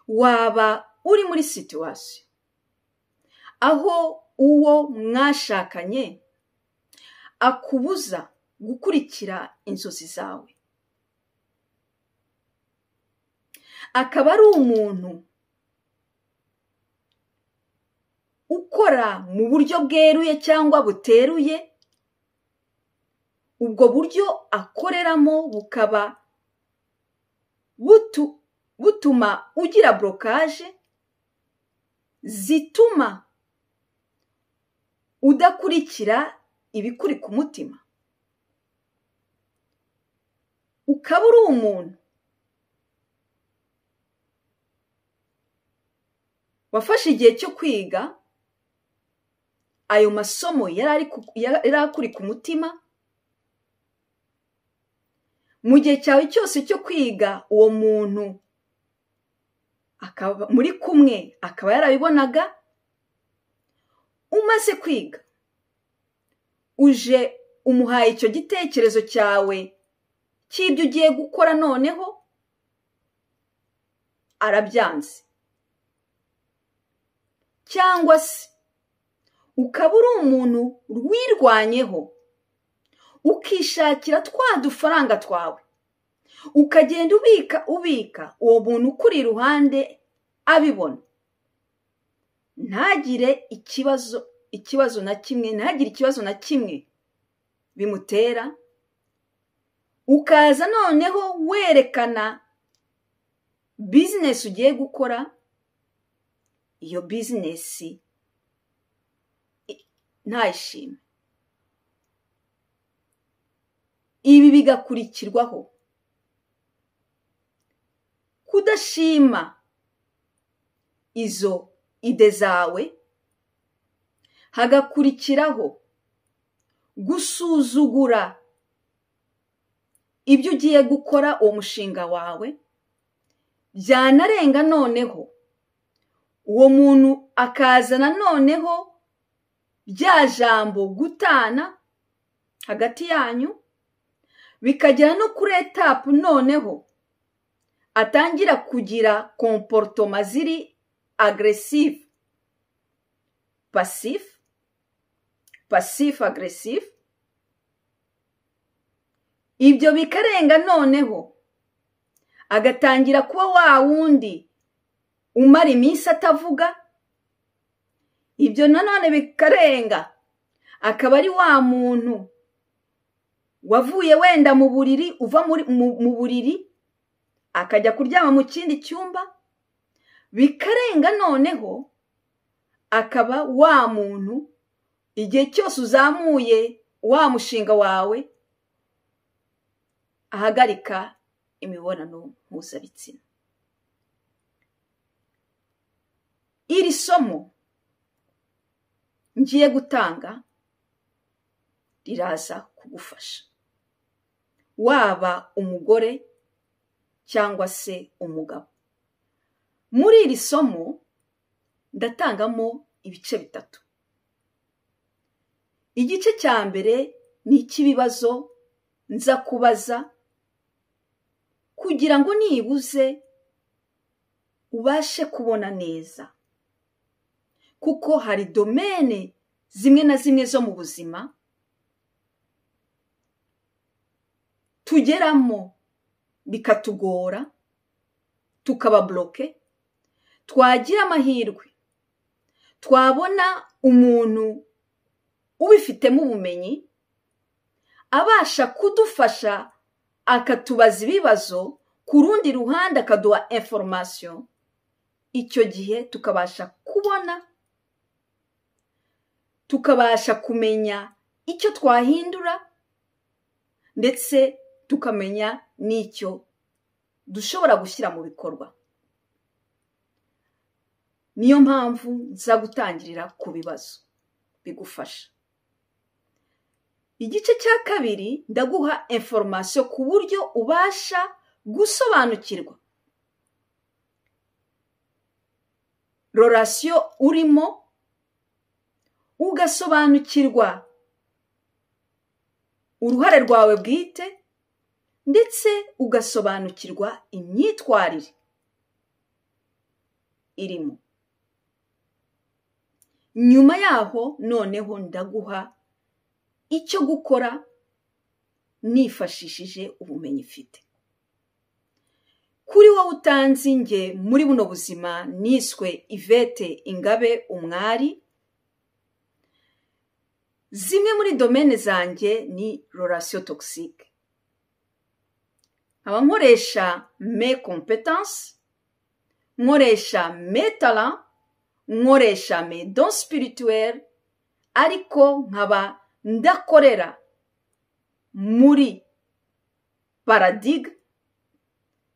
waba uri muri situation aho uwo mwashakanye akubuza gukurikira inzozi zawe, akaba ari umuntu ukora mu buryo bweruye cyangwa buteruye, ubwo buryo akoreramo bukaba butuma ugira blockage zituma udakurikira ibikuri ku mutima, ukaba uri umuntu wafashe igihe cyo kwiga ayo masomo yari akuri ku mutima, mu gihe cyawe cyose cyo kwiga uwo muntu akaba muri kumwe akaba yarabibonaga, umaze kwiga uje umuhaye icyo gitekerezo cyawe cy'ibyo ugiye gukora, noneho arabyanze, cyangwa se ukaba uri umuntu wirwanyeho ukishakira twa dufaranga twawe, ukagenda ubika uwo muntu ukuri iruhande abibona, ntagire ikibazo na kimwe bimutera, ukaza noneho werekana business ugiye gukora, iyo business ntayishime. Ibi bigakurikirwaho kudashima izo ide zawe, hagakurikiraho gusuzugura ibyo ugiye gukora uwo mushinga wawe, byanarenga noneho uwo muntu akazana noneho bya jambo gutana hagati yanyu, bikagera no kuri etape noneho atangira kugira comportement ziri aggressive, passive aggressive, ibyo bikarenga noneho agatangira kuba wa wundi umara iminsi atavuga, ibyo nanone bikarenga akaba ari wa muntu wavuye wenda mu buriri, uva mu buriri akajya kuryama mu kindi cyumba, bikarenga noneho akaba wa muntu igihe cyose uzamuye wa mushinga wawe ahagarika imibonano mpuzabitsina. Iri somo ngiye gutanga riraza kugufasha, waba umugore cyangwa se umugabo. Muri iri somo ndatangamo ibice bitatu. Igice cya mbere ni icy'ibibazo nza kubaza kugira ngo nibuze ubashe kubona neza, kuko hari domene zimwe na zimwe zo mu buzima tugeramo bikatugora, tukaba bloke, twagira amahirwe twabona umuntu ubifitemo ubumenyi abasha kudufasha, akatubaza ibibazo ku rundi ruhande, akaduha information, icyo gihe tukabasha kubona, tukabasha kumenya icyo twahindura, ndetse tukamenya n'icyo dushobora gushyira mu bikorwa. Niyo mpamvu nza gutangirira ku bibazo bigufasha. Igice cya kabiri ndaguha information ku buryo ubasha gusobanukirwa relation urimo, ugasobanukirwa uruhare rwawe bwite, ndetse ugasobanukirwa imyitwarire irimo. Nyuma yaho noneho ndaguha icyo gukora nifashishije ubumenyi mfite. Kuri wowe utanzi nge muri buno buzima niswe Yvette Ingabe Umwari. Zimwe muri domaine zanjye ni relation toxique. Aba nkoresha mes compétences, nkoresha mes talents, nkoresha mes dons spirituels, ariko nkaba ndakorera muri paradigme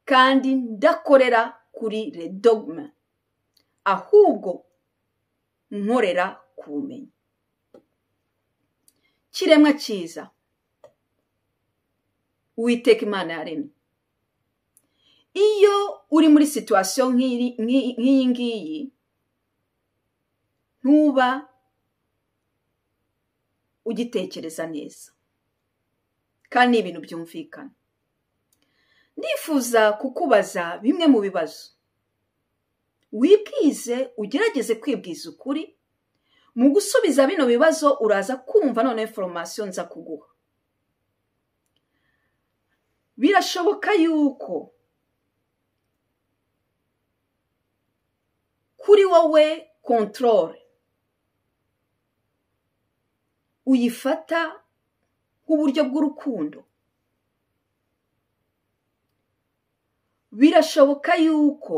kandi ndakorera kuri le dogme, ahubwo nkorera ku bumenyi. Kiremwa cyiza, Uwiteka Imana yaremye. Iyo uri muri situation nk'iyi ngiyi, ntuba ugitekereza neza kandi ibintu byumvikana. Ndifuza kukubaza bimwe mu bibazo. Wibwize, ugerageze kwibwiza ukuri. Mu gusubiza bino bibazo uraza kumva none information nza kuguha. Birashoboka yuko kuri wowe control uyifata nk'uburyo bw'urukundo. Birashoboka yuko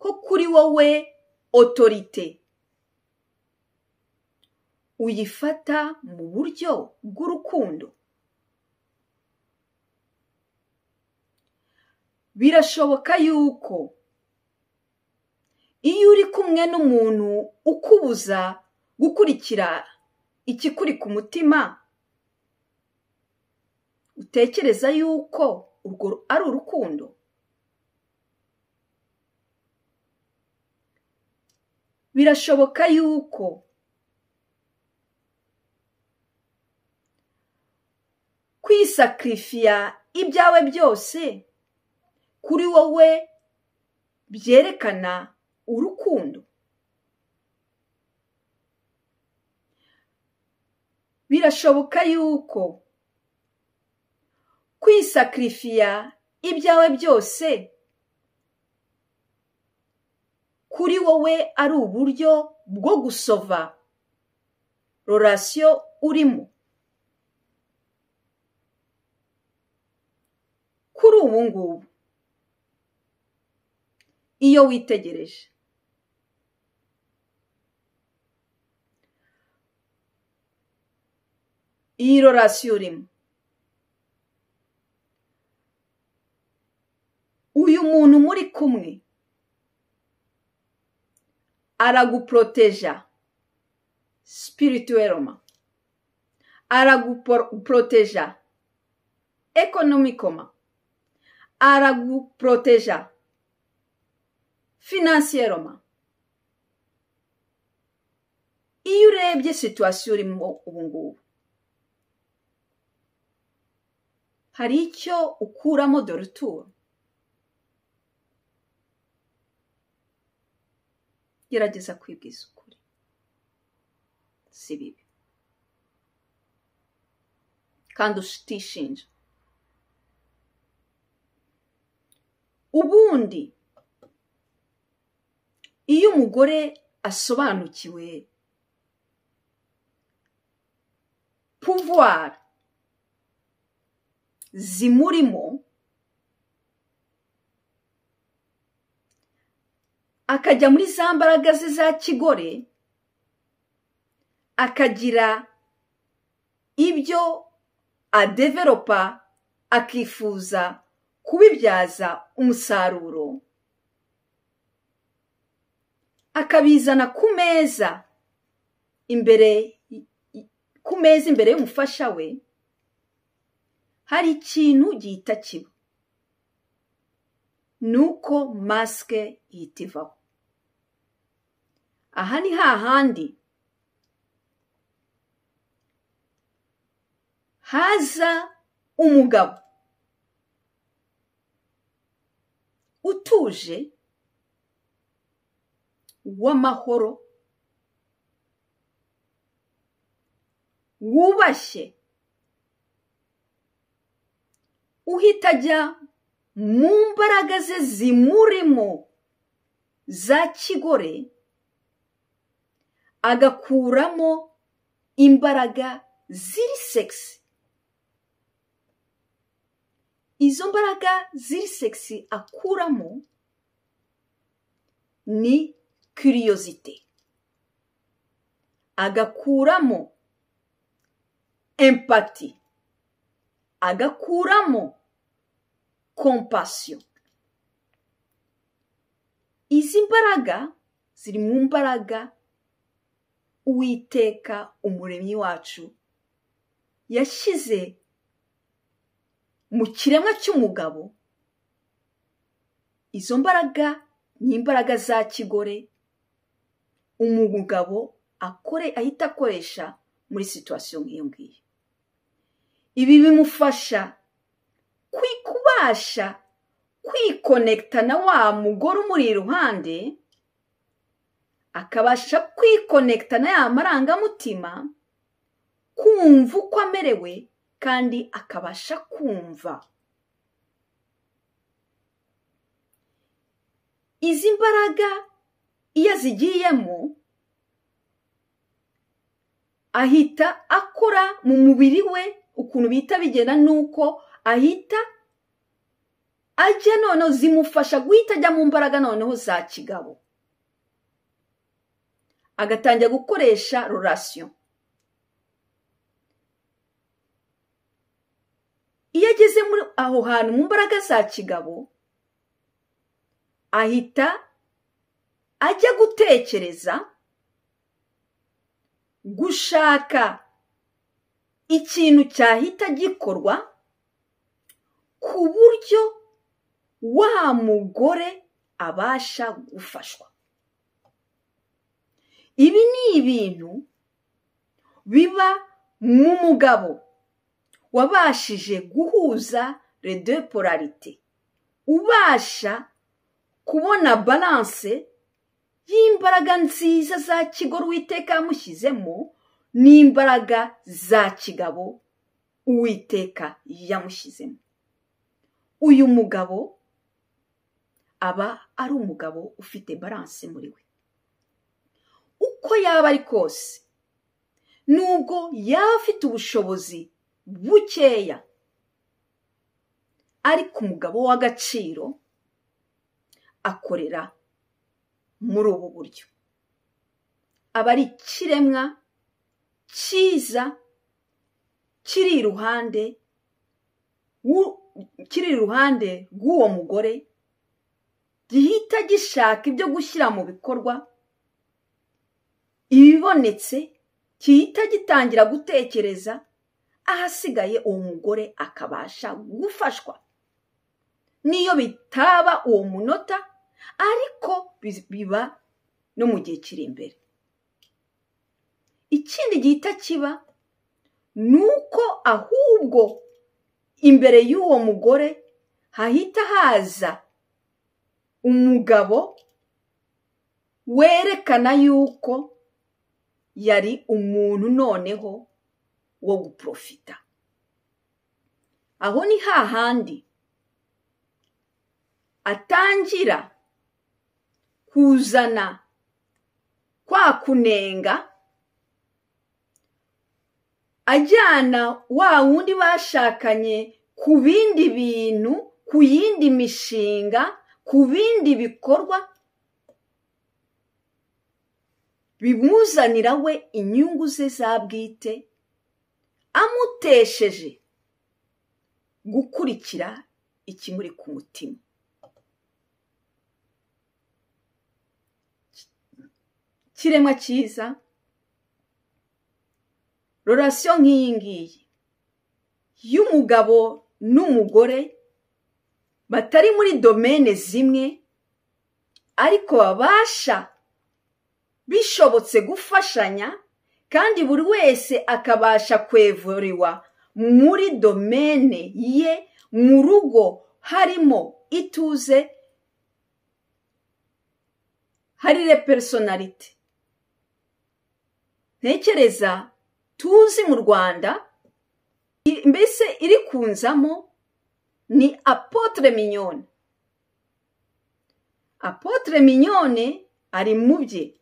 ko kuri wowe autorité uyifata mu buryo bw'urukundo. Birashoboka yuko iyo uri kumwe n'umuntu ukubuza gukurikira ikikuri ku mutima, utekereza yuko urwo ari urukundo. Birashoboka yuko kwisakrifia ibyawe byose kuri wowe byerekana urukundo. Birashoboka yuko kwisakrifia ibyawe byose kuri wowe ari uburyo bwo gusova relation urimo. Kuri ubu ngubu iyo witegereje, iyi relation urimo, uyu muntu muri kumwe araguproteja spirituellement, araguproteja économiquement, araguproteja financièrement. Iyo urebye situation urimo ubu ngubu, hari icyo ukuramo de retour. Gerageza kwibwiza ukuri, si bibi kandi utishinja. Ubundi iyo umugore asobanukiwe pouvoir zimurimo, akajya muri za mbaraga ze za kigore, akagira ibyo adevelopa, akifuza kubibyaza umusaruro, akabizana ku meza imbere y'umufasha we, hari ikintu gihita kiba, nuko maske ihita ivaho. Aha ni hahandi haza umugabo utuje w'amahoro wubashye uhita ajya mu mbaraga ze zimurimo za kigore agakuramo imbaraga ziri sexy. Izo mbaraga ziri sexy akuramo ni curiosité, agakuramo empathie, agakuramo compassion. Izi mbaraga ziri mu mbaraga Uwiteka umuremyi wacu yashyize mu kiremwa cy'umugabo. Izo mbaraga ni imbaraga za kigore umugabo ahita akoresha muri situation nk'iyo ngiyo. Ibi bimufasha kubasha kwikonekta na wa mugore umuri iruhande, akabasha kwikonekta na ya marangamutima, kumva uko amerewe kandi akabasha kumva. Izi mbaraga iyo zigiyemo ahita akora mu mubiri we ukuntu bita bigena, nuko ahita ajya noneho zimufasha guhita ajya mu mbaraga noneho za kigabo, agatangira gukoresha relation. Iyo ageze muri aho hantu mu mbaraga za kigabo, ahita ajya gutekereza, gushaka ikintu cyahita gikorwa ku buryo wa mugore abasha gufashwa. Ibi ni ibintu biba mu mugabo wabashije guhuza les deux polarités, ubasha kubona balance y'imbaraga nziza za kigore Uwiteka yamushyizemo n'imbaraga za kigabo Uwiteka yamushyizemo. Uyu mugabo aba ari umugabo ufite balance muri we. Uko yaba ari kose, nubwo yaba afite ubushobozi bukeya, ariko umugabo w'agaciro akorera muri ubu buryo. Aba ari ikiremwa cyiza kiri iruhande rw'uwo mugore, gihita gishaka ibyo gushyira mu bikorwa ibibonetse, gihita gitangira gutekereza, ahasigaye uwo mugore akabasha gufashwa. Niyo bitaba uwo munota, ariko biba no mu gihe kiri imbere. Ikindi gihita kiba nuko ahubwo imbere y'uwo mugore hahita haza umugabo werekana yuko yari umuntu noneho wo guprofita. Aho ni hahandi atangira kuzana kwa kunenga, ajyana wa wundi bashakanye ku bindi bintu, ku yindi mishinga, ku bindi bikorwa bimuzanira we inyungu ze za bwite, amutesheje gukurikira ikimuri ku mutima. Kiremwa cyiza, relation nk'iyi ngiyi y'umugabo n'umugore batari muri domaine zimwe, ariko babasha bishobotse gufashanya, kandi buri wese akabasha kwevuriwa muri domaine ye, mu rugo harimo ituze, hari repersonalite ntekereza tuzi mu Rwanda, mbese iri kunzamo ni Apotre Mignone. Apotre Mignone ari mu bye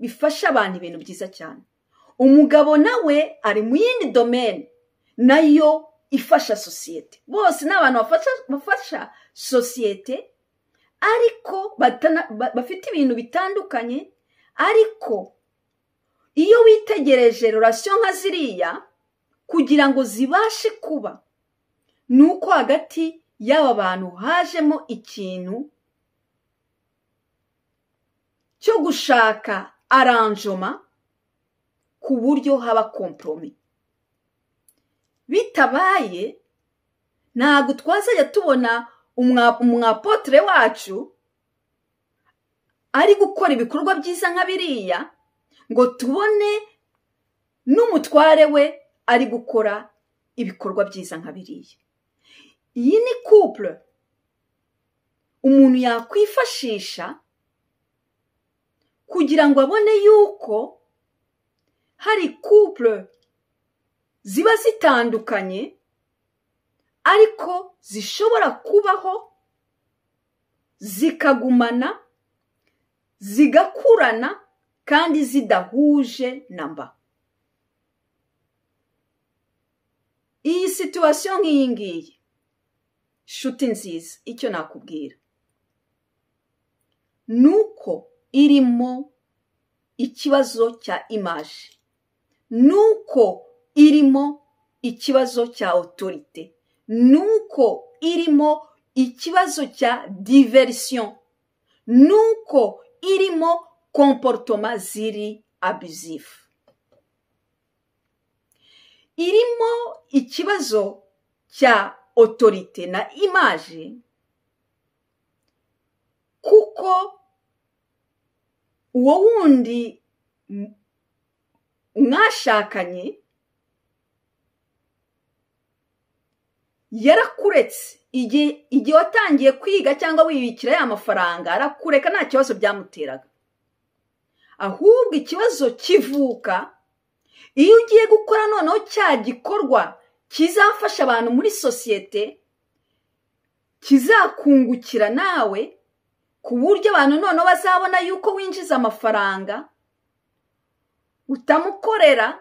bifasha abantu ibintu byiza cyane. Umugabo nawe ari mu yindi domaine nayo ifasha sosiyete. Bose n'abantu bafasha sosiyete, ariko bafite ibintu bitandukanye. Ariko iyo witegereje relation nka ziriya, kugira ngo zibashe kuba, nuko hagati y'aba bantu hajemo ikintu cyo gushaka arrangement ku buryo haba compromis. Bitabaye ntabwo twazajya tubona umwapotre wacu ari gukora ibikorwa byiza nka biriya, ngo tubone n'umutware we ari gukora ibikorwa byiza nka biriya. Iyi ni couple umuntu yakwifashisha kugira ngo abone yuko hari couple ziba zitandukanye ariko zishobora kubaho zikagumana, zigakurana kandi zidahuje namba. Iyi situation nk'iyi ngiyi, shuti nziza, icyo nakubwira nuko irimo ikibazo cya image, nuko irimo ikibazo cya autorité, nuko irimo ikibazo cya diversion, nuko irimo comportement ziri abusif, irimo ikibazo cya autorité na image, kuko uwo wundi mwashakanye yarakuretse igihe watangiye kwiga cyangwa wibikira ya mafaranga, arakureka nta kibazo byamuteraga. Ahubwo ikibazo kivuka iyo ugiye gukora noneho cya gikorwa kizafasha abantu muri sosiyete, kizakungukira nawe, ku buryo abantu noneho bazabona yuko winjiza amafaranga, utamukorera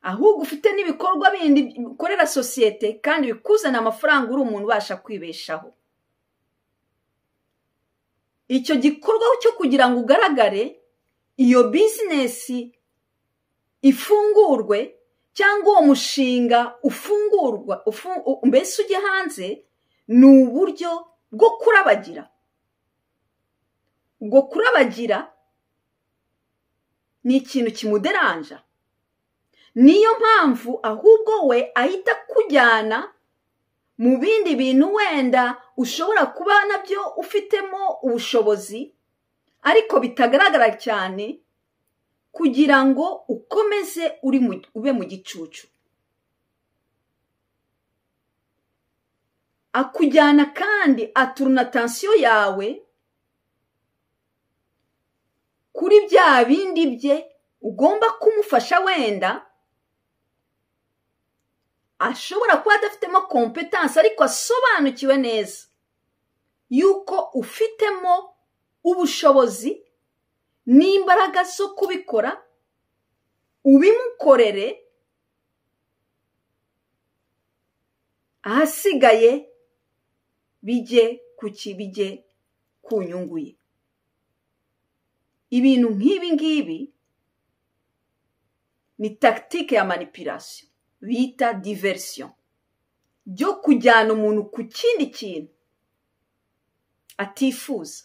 ahubwo ufite n'ibikorwa bindi ukorera sosiyete kandi bikuzana amafaranga, uri umuntu ubasha kwibeshaho. Icyo gikorwa cyo kugira ngo ugaragare, iyo business ifungurwe cyangwa uwo mushinga ufungurwa, mbese ujye hanze, ni uburyo bwo kurabagira. Ubwo kurabagira ni ikintu kimuderanja. Niyo mpamvu ahubwo we ahita kujyana mu bindi bintu wenda ushobora kuba nabyo ufitemo ubushobozi ariko bitagaragara cyane, kugira ngo ukomeze ube mu gicucu. Akujyana kandi aturuna attention yawe kuri bya bindi bye ugomba kumufasha, wenda ashobora kuba adafitemo competence ariko asobanukiwe neza yuko ufitemo ubushobozi n'imbaraga zo kubikora, ubimukorere, ahasigaye bijye ku nyungu ye. Ibintu nk'ibi ngibi ni tactique ya manipulation bita diversion, byo kujyana umuntu ku kindi kintu atifuza.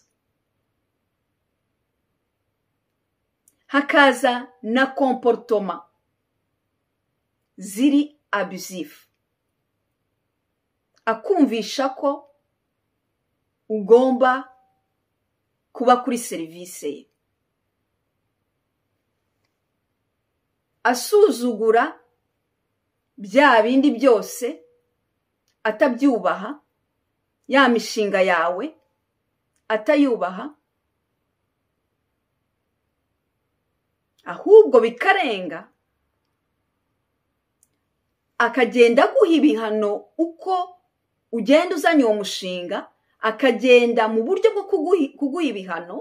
Hakaza na comportement ziri abusif, akumvisha ko ugomba kuba kuri serivisi ye, asuzugura bya bindi byose, atabyubaha, ya mishinga yawe atayubaha, ahubwo bikarenga, akagenda aguha ibihano uko ugenda uzanye uwo mushinga, akagenda mu buryo bwo kuguha ibihano,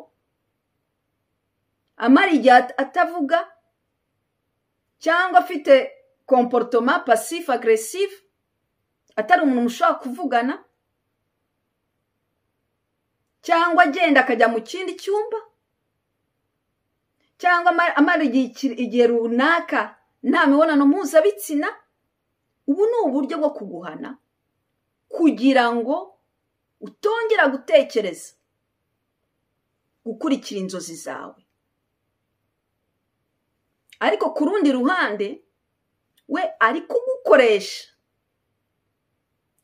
amara igihe atavuga cyangwa afite comportement passif agressif, atari umuntu mushobora kuvugana, cyangwa agenda akajya mu kindi cyumba, cyangwa amara igihe runaka nta mibonano mpuzabitsina. Ubu ni uburyo bwo kuguhana kugira ngo utongera gutekereza gukurikira inzozi zawe. Ariko ku rundi ruhande we ari kugukoresha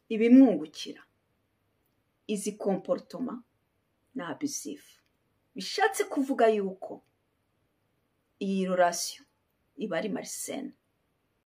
ibimwungukira. Izi comportement ni abusive, bishatse kuvuga yuko iyi relation iba ari malsaine.